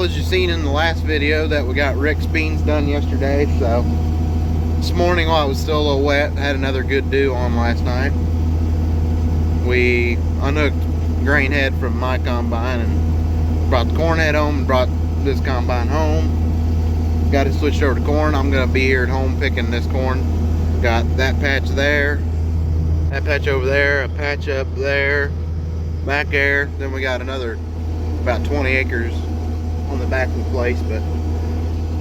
Well, as you seen in the last video that we got Rick's beans done yesterday, so this morning while it was still a little wet, had another good dew on last night. We unhooked grain head from my combine and brought the corn head home and brought this combine home. Got it switched over to corn. I'm going to be here at home picking this corn. Got that patch there, that patch over there, a patch up there, back there. Then we got another about 20 acres on the back of the place, but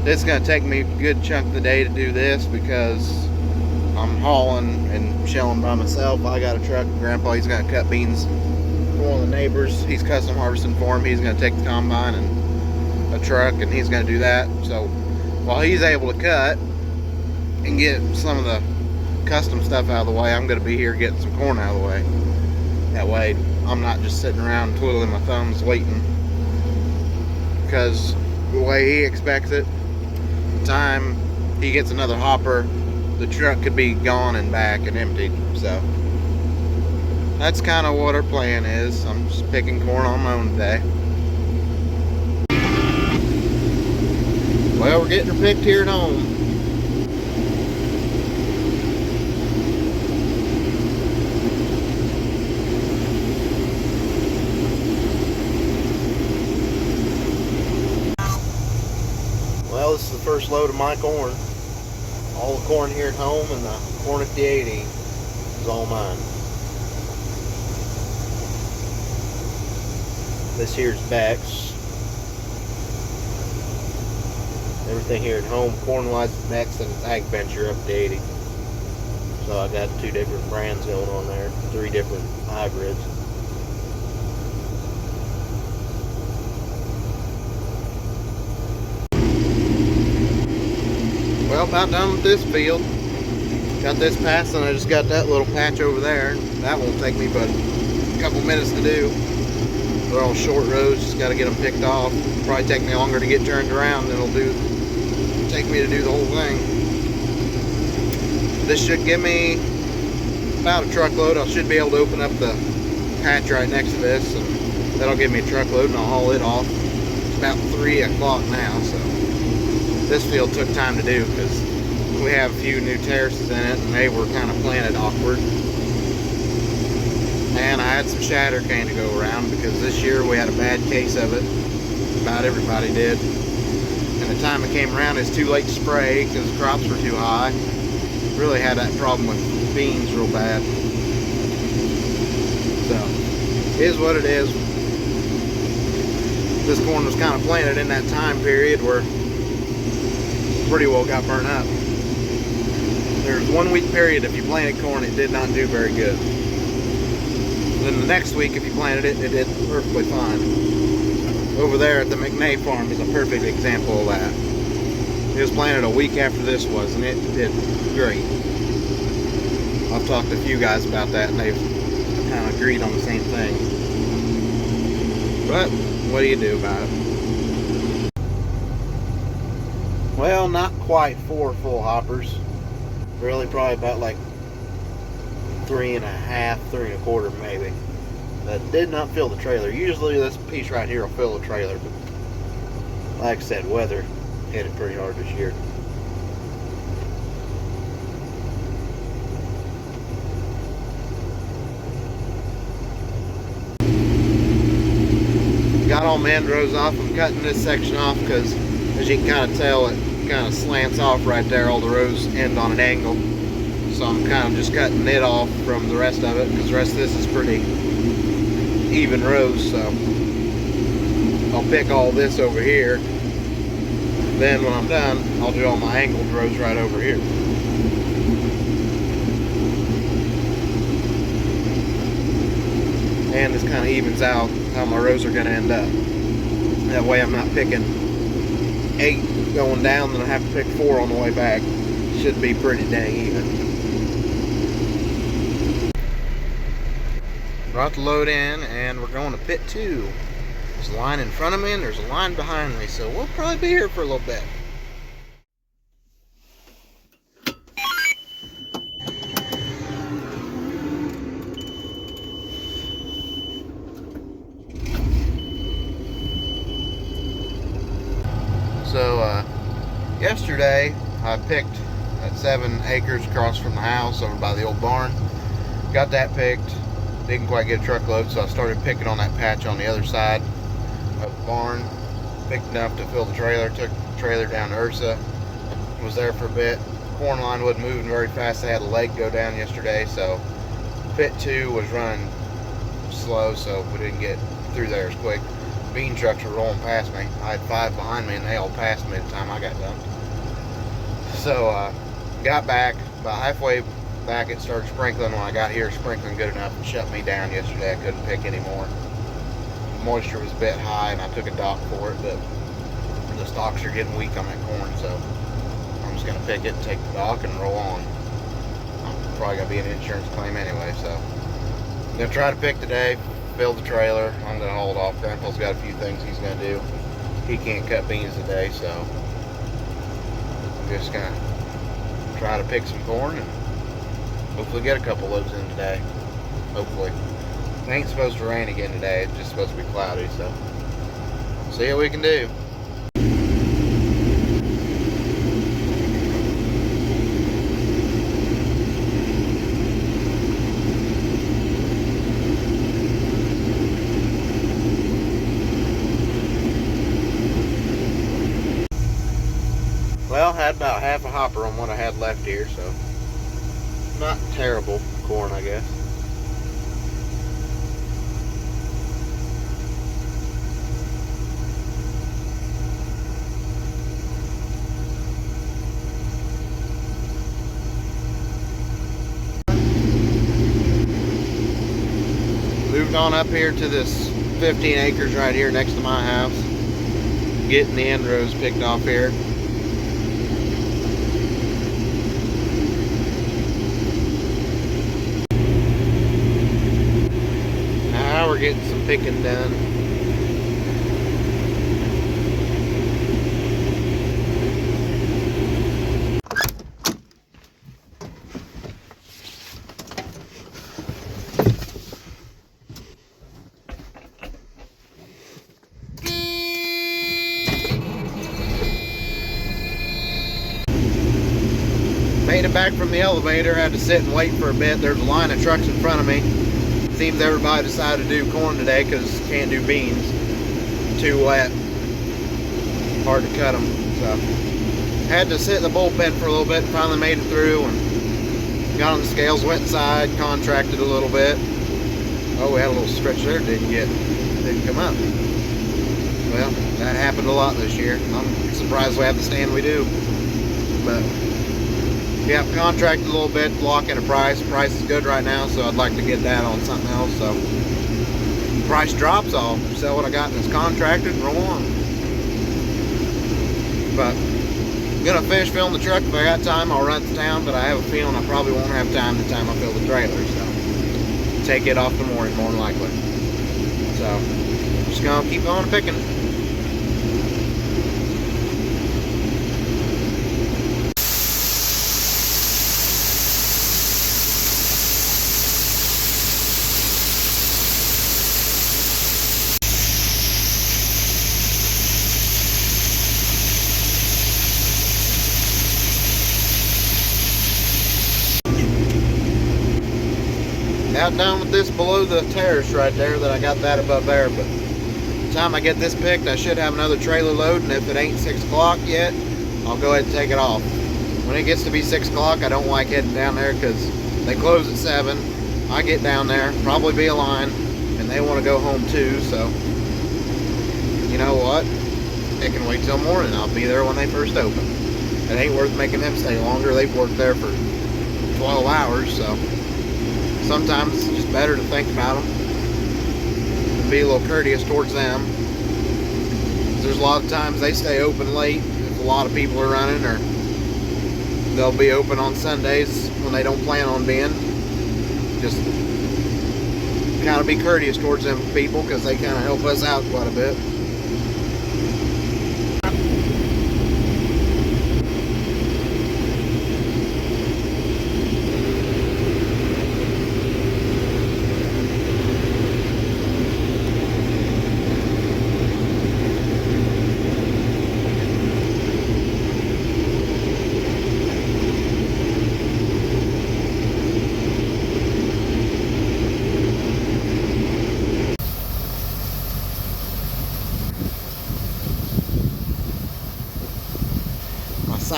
it's going to take me a good chunk of the day to do this because I'm hauling and shelling by myself. I got a truck. Grandpa, he's going to cut beans for one of the neighbors. He's custom harvesting for him. He's going to take the combine and a truck, and he's going to do that. So while he's able to cut and get some of the custom stuff out of the way, I'm going to be here getting some corn out of the way. That way I'm not just sitting around twiddling my thumbs waiting, because the way he expects it, the time he gets another hopper, the truck could be gone and back and emptied. So that's kind of what our plan is. I'm just picking corn on my own today. Well, we're getting her picked here at home. Well, this is the first load of my corn. All the corn here at home and the corn at the 80 is all mine. This here's Beck's. Everything here at home, corn-wise, is Beck's and Ag Venture up to 80. So I got 2 different brands going on there, 3 different hybrids. Well, about done with this field. Got this passed, and I just got that little patch over there. That won't take me but a couple minutes to do. They're all short rows, just got to get them picked off. Probably take me longer to get turned around than it'll take me to do the whole thing. This should give me about a truckload. I should be able to open up the patch right next to this, and that'll give me a truckload, and I'll haul it off. It's about 3 o'clock now, so this field took time to do because we have a few new terraces in it and they were kind of planted awkward. And I had some shatter cane to go around because this year we had a bad case of it. About everybody did. And the time it came around, it's too late to spray because the crops were too high. Really had that problem with beans real bad. So, it is what it is. This corn was kind of planted in that time period where pretty well got burnt up. There's 1 week period if you planted corn, it did not do very good. Then the next week if you planted it, it did perfectly fine. Over there at the McNay farm is a perfect example of that. It was planted a week after this was, and it did great. I've talked to a few guys about that, and they've kind of agreed on the same thing. But what do you do about it? Well, not quite 4 full hoppers. Really, probably about like 3 1/2, 3 1/4 maybe. That did not fill the trailer. Usually this piece right here will fill the trailer, but like I said, weather hit it pretty hard this year. Got all my end rows off. I'm cutting this section off because, as you can kind of tell, it kind of slants off right there. All the rows end on an angle, so I'm kind of just cutting it off from the rest of it because the rest of this is pretty even rows. So I'll pick all this over here. Then when I'm done, I'll do all my angled rows right over here. And this kind of evens out how my rows are going to end up. That way I'm not picking 8 going down, then I have to pick 4 on the way back. Should be pretty dang even. Brought the load in, and we're going to pit 2. There's a line in front of me and there's a line behind me, so we'll probably be here for a little bit. So yesterday I picked that 7 acres across from the house over by the old barn. Got that picked. Didn't quite get a truckload, so I started picking on that patch on the other side of the barn. Picked enough to fill the trailer. Took the trailer down to Ursa. Was there for a bit. Corn line wasn't moving very fast. They had a leg go down yesterday, so pit 2 was running slow, so we didn't get through there as quick. Bean trucks were rolling past me. I had 5 behind me and they all passed me by the time I got done. So got back, about halfway back it started sprinkling. When I got here, sprinkling good enough and shut me down yesterday. I couldn't pick anymore. The moisture was a bit high and I took a dock for it, but the stalks are getting weak on that corn, so I'm just gonna pick it, take the dock and roll on. I'm probably gonna be an insurance claim anyway, so I'm gonna try to pick today, fill the trailer. I'm gonna hold off. Grandpa's got a few things he's gonna do. He can't cut beans today, so I'm just gonna try to pick some corn and hopefully get a couple loads in today. Hopefully. It ain't supposed to rain again today. It's just supposed to be cloudy, so see what we can do. Well, had about half a hopper on what I had left here, so not terrible corn, I guess. Moved on up here to this 15 acres right here next to my house. Getting the end rows picked off here. Now we're getting some picking done. Made it back from the elevator, had to sit and wait for a bit. There's a line of trucks in front of me. Seems everybody decided to do corn today because can't do beans. Too wet. Hard to cut them. So had to sit in the bullpen for a little bit and finally made it through and got on the scales, went inside, contracted a little bit. Oh, we had a little stretch there, didn't come up. Well, that happened a lot this year. I'm surprised we have the stand we do. But yeah, contracted a little bit, lock in a price. Price is good right now, so I'd like to get that on something else. So price drops, I'll sell what I got in this contracted and roll on. But I'm gonna finish filling the truck. If I got time, I'll run to town, but I have a feeling I probably won't have time the time I fill the trailer, so take it off the morning more than likely. So just gonna keep on picking. Out down with this below the terrace right there, that I got that above there, but the time I get this picked I should have another trailer load, and if it ain't 6 o'clock yet, I'll go ahead and take it off. When it gets to be 6 o'clock, I don't like heading down there because they close at 7. I get down there, probably be a line, and they want to go home too, so you know what, it can wait till morning. I'll be there when they first open. It ain't worth making them stay longer. They've worked there for 12 hours, so sometimes it's just better to think about them and be a little courteous towards them. There's a lot of times they stay open late if a lot of people are running, or they'll be open on Sundays when they don't plan on being. Just kind of be courteous towards them people because they kind of help us out quite a bit.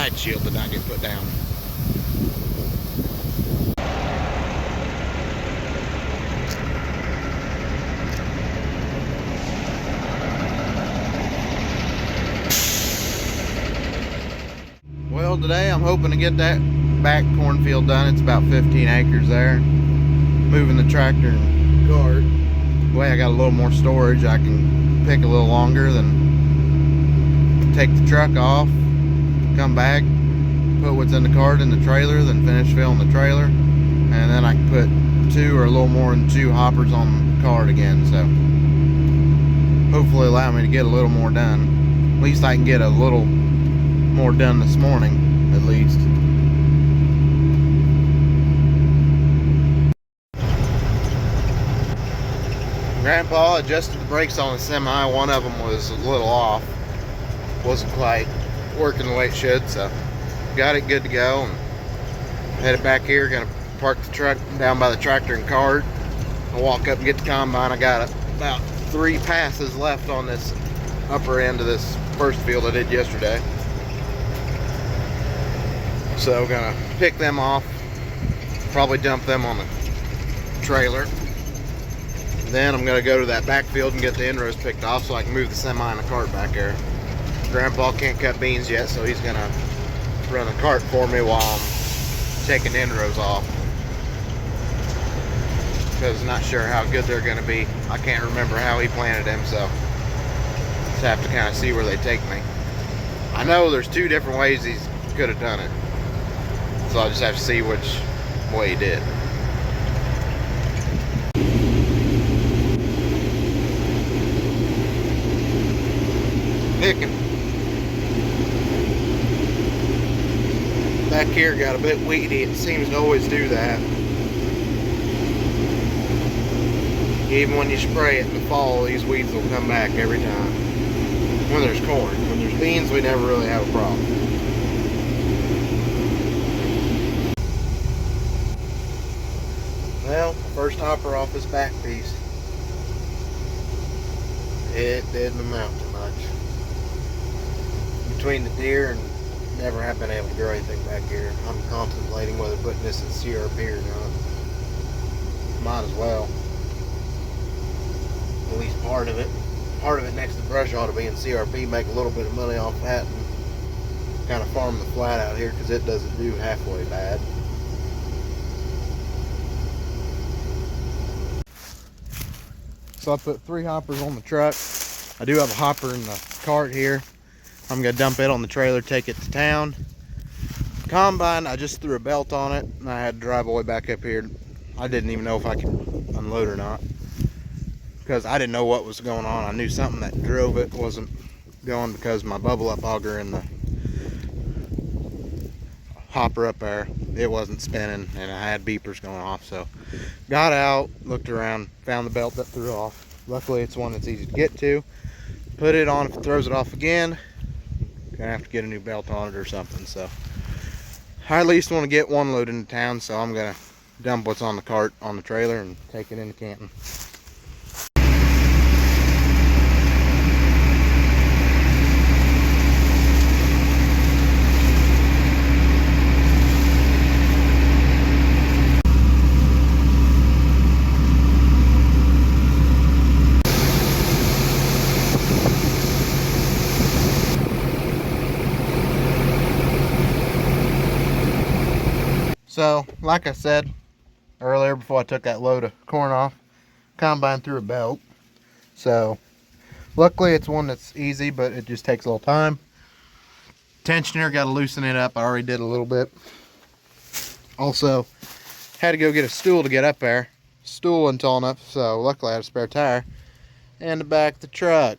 side shield did not get put down. Well, today I'm hoping to get that back cornfield done. It's about 15 acres there. Moving the tractor and cart. Way I got a little more storage, I can pick a little longer, then take the truck off, come back, put what's in the cart in the trailer, then finish filling the trailer, and then I can put 2 or a little more than 2 hoppers on the cart again. So hopefully allow me to get a little more done. At least I can get a little more done this morning, at least. Grandpa adjusted the brakes on the semi. One of them was a little off. Wasn't quite working the way it should, so got it good to go and headed back here. Gonna park the truck down by the tractor and cart. I'll walk up and get the combine. I got about 3 passes left on this upper end of this first field I did yesterday. So gonna pick them off, probably dump them on the trailer. Then I'm gonna go to that backfield and get the end rows picked off so I can move the semi and the cart back there. Grandpa can't cut beans yet, so he's gonna run the cart for me while I'm taking the end rows off. Because I'm not sure how good they're gonna be. I can't remember how he planted them, so just have to kind of see where they take me. I know there's 2 different ways he could have done it, so I'll just have to see which way he did. Picking. Back here got a bit weedy. It seems to always do that. Even when you spray it in the fall, these weeds will come back every time. When there's corn. When there's beans, we never really have a problem. Well, first hopper off this back piece. It didn't amount to much. Between the deer and never have been able to grow anything back here. I'm contemplating whether putting this in CRP or not. Might as well. At least part of it. Part of it next to the brush ought to be in CRP. Make a little bit of money off that and kind of farm the flat out here because it doesn't do halfway bad. So I put 3 hoppers on the truck. I do have a hopper in the cart here. I'm gonna dump it on the trailer, take it to town. Combine, I just threw a belt on it and I had to drive all the way back up here. I didn't even know if I could unload or not because I didn't know what was going on. I knew something that drove it wasn't going because my bubble up auger in the hopper up there, it wasn't spinning and I had beepers going off. So got out, looked around, found the belt that threw off. Luckily it's one that's easy to get to. Put it on. If it throws it off again, gonna have to get a new belt on it or something. So I at least want to get one load into town, so I'm gonna dump what's on the cart on the trailer and take it into Canton. So, like I said earlier before I took that load of corn off, combine through a belt. So, luckily it's one that's easy, but it just takes a little time. Tensioner, got to loosen it up. I already did a little bit. Also, had to go get a stool to get up there. Stool wasn't tall enough, so luckily I had a spare tire. And the back of the truck.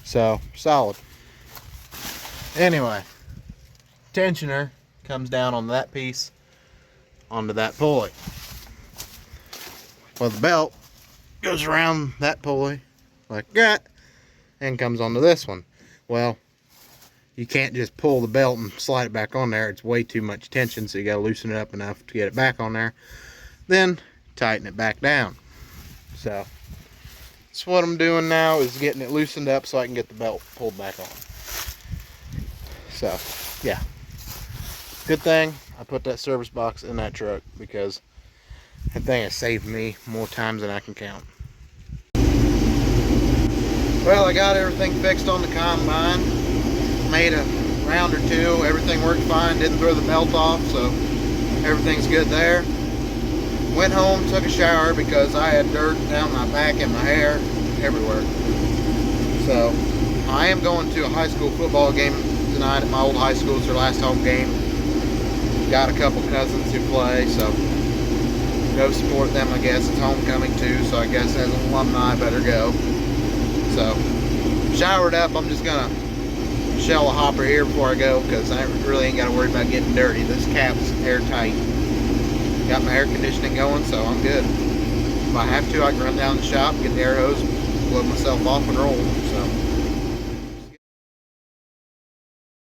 So, solid. Anyway, tensioner comes down on that piece onto that pulley. Well, the belt goes around that pulley like that and comes onto this one. Well, you can't just pull the belt and slide it back on there. It's way too much tension, so you got to loosen it up enough to get it back on there, then tighten it back down. So that's what I'm doing now, is getting it loosened up so I can get the belt pulled back on. So yeah, good thing I put that service box in that truck, because that thing has saved me more times than I can count. Well, I got everything fixed on the combine, made a round or two, everything worked fine, didn't throw the belt off, so everything's good there. Went home, took a shower because I had dirt down my back and my hair everywhere. So I am going to a high school football game tonight at my old high school. It's their last home game. Got a couple cousins who play, so go support them. I guess it's homecoming too, so I guess as an alumni I better go. So showered up, I'm just gonna shell a hopper here before I go, because I really ain't got to worry about getting dirty. This cap's airtight. Got my air conditioning going, so I'm good. If I have to, I can run down the shop, get the air hose, blow myself off and roll. So